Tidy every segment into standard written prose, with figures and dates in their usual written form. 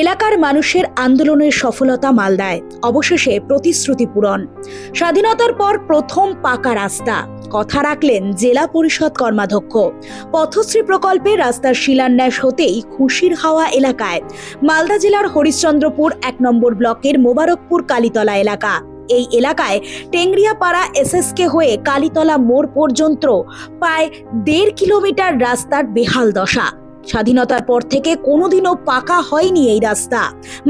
এলাকার মানুষের আন্দোলনের সফলতা মালদায় অবশেষে প্রতিশ্রুতি পূরণ। স্বাধীনতার পর প্রথম পাকা রাস্তা, কথা রাখলেন জেলা পরিষদ কর্মাধ্যক্ষ। পথশ্রী প্রকল্পে রাস্তার শিলান্যাস হতেই খুশির হাওয়া এলাকায়। মালদা জেলার হরিশ্চন্দ্রপুর ১ নম্বর ব্লকের মোবারকপুর কালীতলা এলাকা। এই এলাকায় টেংরিয়াপাড়া এসএসকে হয়ে কালীতলা মোড় পর্যন্ত প্রায় ১.৫ কিলোমিটার রাস্তার বেহাল দশা। স্বাধীনতার পর থেকে কোনোদিনও পাকা হয়নি এই রাস্তা।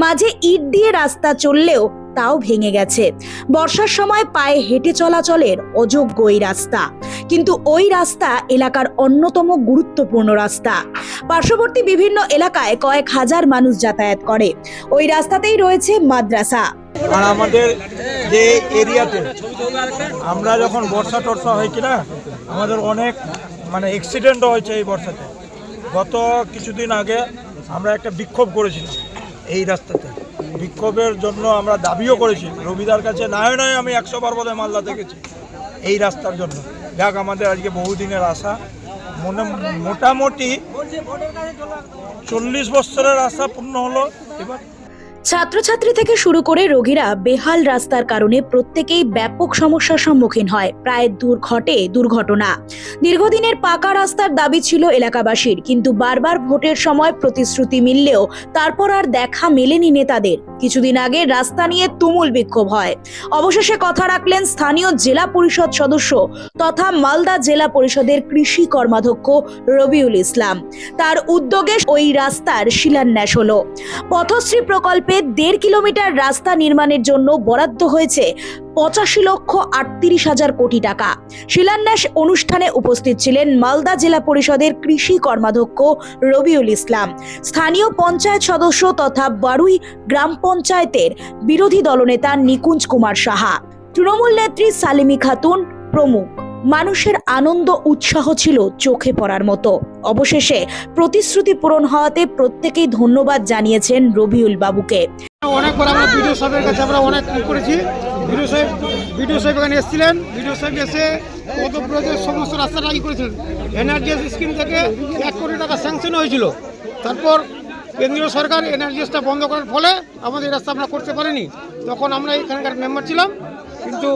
মাঝে ইট দিয়ে রাস্তা চললেও তাও ভেঙে গেছে। বর্ষার সময় পায়ে হেঁটে চলাচলের অযোগ্য এই রাস্তা, কিন্তু ওই রাস্তা এলাকার অন্যতম গুরুত্বপূর্ণ রাস্তা। পার্শ্ববর্তী বিভিন্ন এলাকায় কয়েক হাজার মানুষ যাতায়াত করে। ওই রাস্তাতেই রয়েছে মাদ্রাসা। আর আমাদের যে এরিয়াতে আমরা যখন বর্ষা টর্ষা হয় কিনা, আমাদের অনেক অ্যাক্সিডেন্ট হয়েছে এই বর্ষাতে। গত কিছুদিন আগে আমরা একটা বিক্ষোভ করেছিলাম এই রাস্তাতে। বিক্ষোভের জন্য আমরা দাবিও করেছি রবিদার কাছে, নয় আমি 100 বার বোধহয় মালদা দেখেছি এই রাস্তার জন্য। যাক, আমাদের আজকে বহুদিনের আশা, মোটামুটি 40 বছরের আশা পূর্ণ হলো। এবার ছাত্রছাত্রী থেকে শুরু করে রোগীরা বেহাল রাস্তার কারণে প্রত্যেকেই ব্যাপক সমস্যার সম্মুখীন হয়। প্রায় ঘটে দুর্ঘটনা। দীর্ঘদিনের পাকা রাস্তার দাবি ছিল এলাকাবাসীর, কিন্তু বারবার ভোটের সময় প্রতিশ্রুতি মিললেও তারপর আর দেখা মেলেনি নেতাদের। কিছুদিন আগে রাস্তা নিয়ে তুমুল বিক্ষোভ হয়। অবশেষে কথা রাখলেন স্থানীয় জেলা পরিষদ সদস্য তথা মালদা জেলা পরিষদের কৃষি কর্মাধ্যক্ষ রবিউল ইসলাম। তার উদ্যোগে ওই রাস্তার শিলান্যাস হলো। পথশ্রী প্রকল্পে ১.৫ কিলোমিটার রাস্তা নির্মাণের জন্য বরাদ্দ হয়েছে ৮৫,৩৮,০০০ কোটি টাকা। শিলান্যাস অনুষ্ঠানে উপস্থিত ছিলেন মালদা জেলা পরিষদের কৃষি কর্মাধ্যক্ষ রবিউল ইসলাম, স্থানীয় পঞ্চায়েত সদস্য তথা বারুই গ্রাম পঞ্চায়েতের বিরোধী দলনেতা নিকুঞ্জ কুমার সাহা, তৃণমূল নেত্রী সালিমি খাতুন প্রমুখ। মানুষের আনন্দ উৎসাহ ছিল চোখে পড়ার মতো। অবশেষে প্রতিশ্রুতি পূরণ হওয়াতে প্রত্যেকেই ধন্যবাদ জানিয়েছেন রবিউল বাবুকে। অনেকবার আমরা বিডিও সাহেবের কাছে আমরা অনেক করেছি। বিডিও সাহেব এখানে এসেছিলেন। বিডিও সাহেব এসে পদব্রজের সমস্ত রাস্তা রাজি করেছিলেন। এনআরজিএস স্কিম থেকে 1 কোটি টাকা স্যাংশন হয়েছিল। তারপর কেন্দ্রীয় সরকার এনআরজিএসটা বন্ধ করার ফলে আমাদের এই রাস্তা আমরা করতে পারিনি। তখন আমরা এখানকার মেম্বার ছিলাম, কিন্তু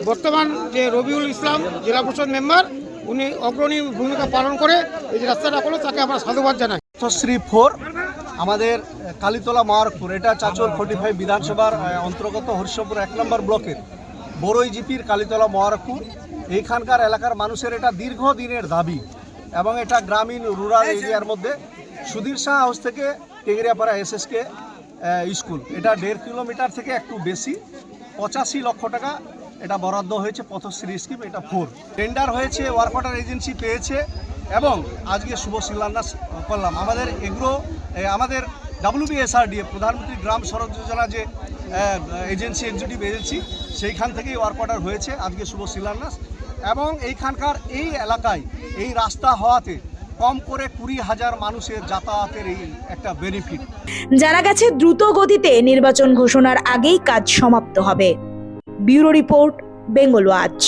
বর্তমান যে রবিউল ইসলাম জেলা পরিষদ মেম্বার, উনি অগ্রণী ভূমিকা পালন করে এই যে রাস্তাটা করলো, তাকে আমরা সাধুবাদ জানাই। পথশ্রী 4 আমাদের কালীতলা মোবারকপুর, এটা চাচল 45 বিধানসভার অন্তর্গত হরিশ্চন্দ্রপুর 1 নম্বর ব্লকের বড়ই জিপির কালীতলা মোবারকপুর। এইখানকার এলাকার মানুষের এটা দীর্ঘদিনের দাবি, এবং এটা গ্রামীণ রুরাল এরিয়ার মধ্যে সুধীর শাহ হাউস থেকে টেংরিয়াপাড়া এসএসকে স্কুল, এটা 1.5 কিলোমিটার থেকে একটু বেশি। 85 লক্ষ টাকা এটা বরাদ্দ হয়েছে পথশ্রী স্কিম। এটা 4 টেন্ডার হয়েছে, ওয়ার্ক অর্ডার এজেন্সি পেয়েছে, এবং আজকে শুভ শিলান্যাস করলাম। আমাদের এগুলো আমাদের WBSRDA প্রধানমন্ত্রী গ্রাম সড়ক যোজনা যে এজেন্সি, এক্সিকিউটিভ এজেন্সি, সেইখান থেকেই ওয়ার্ক অর্ডার হয়েছে। আজকে শুভ শিলান্যাস, এবং এইখানকার এই এলাকায় এই রাস্তা হওয়াতে কম করে 20,000 মানুষের যাতায়াতের এই একটা বেনিফিট। জানা গেছে দ্রুত গতিতে নির্বাচন ঘোষণার আগেই কাজ সমাপ্ত হবে। Bureau report, Bengal watch.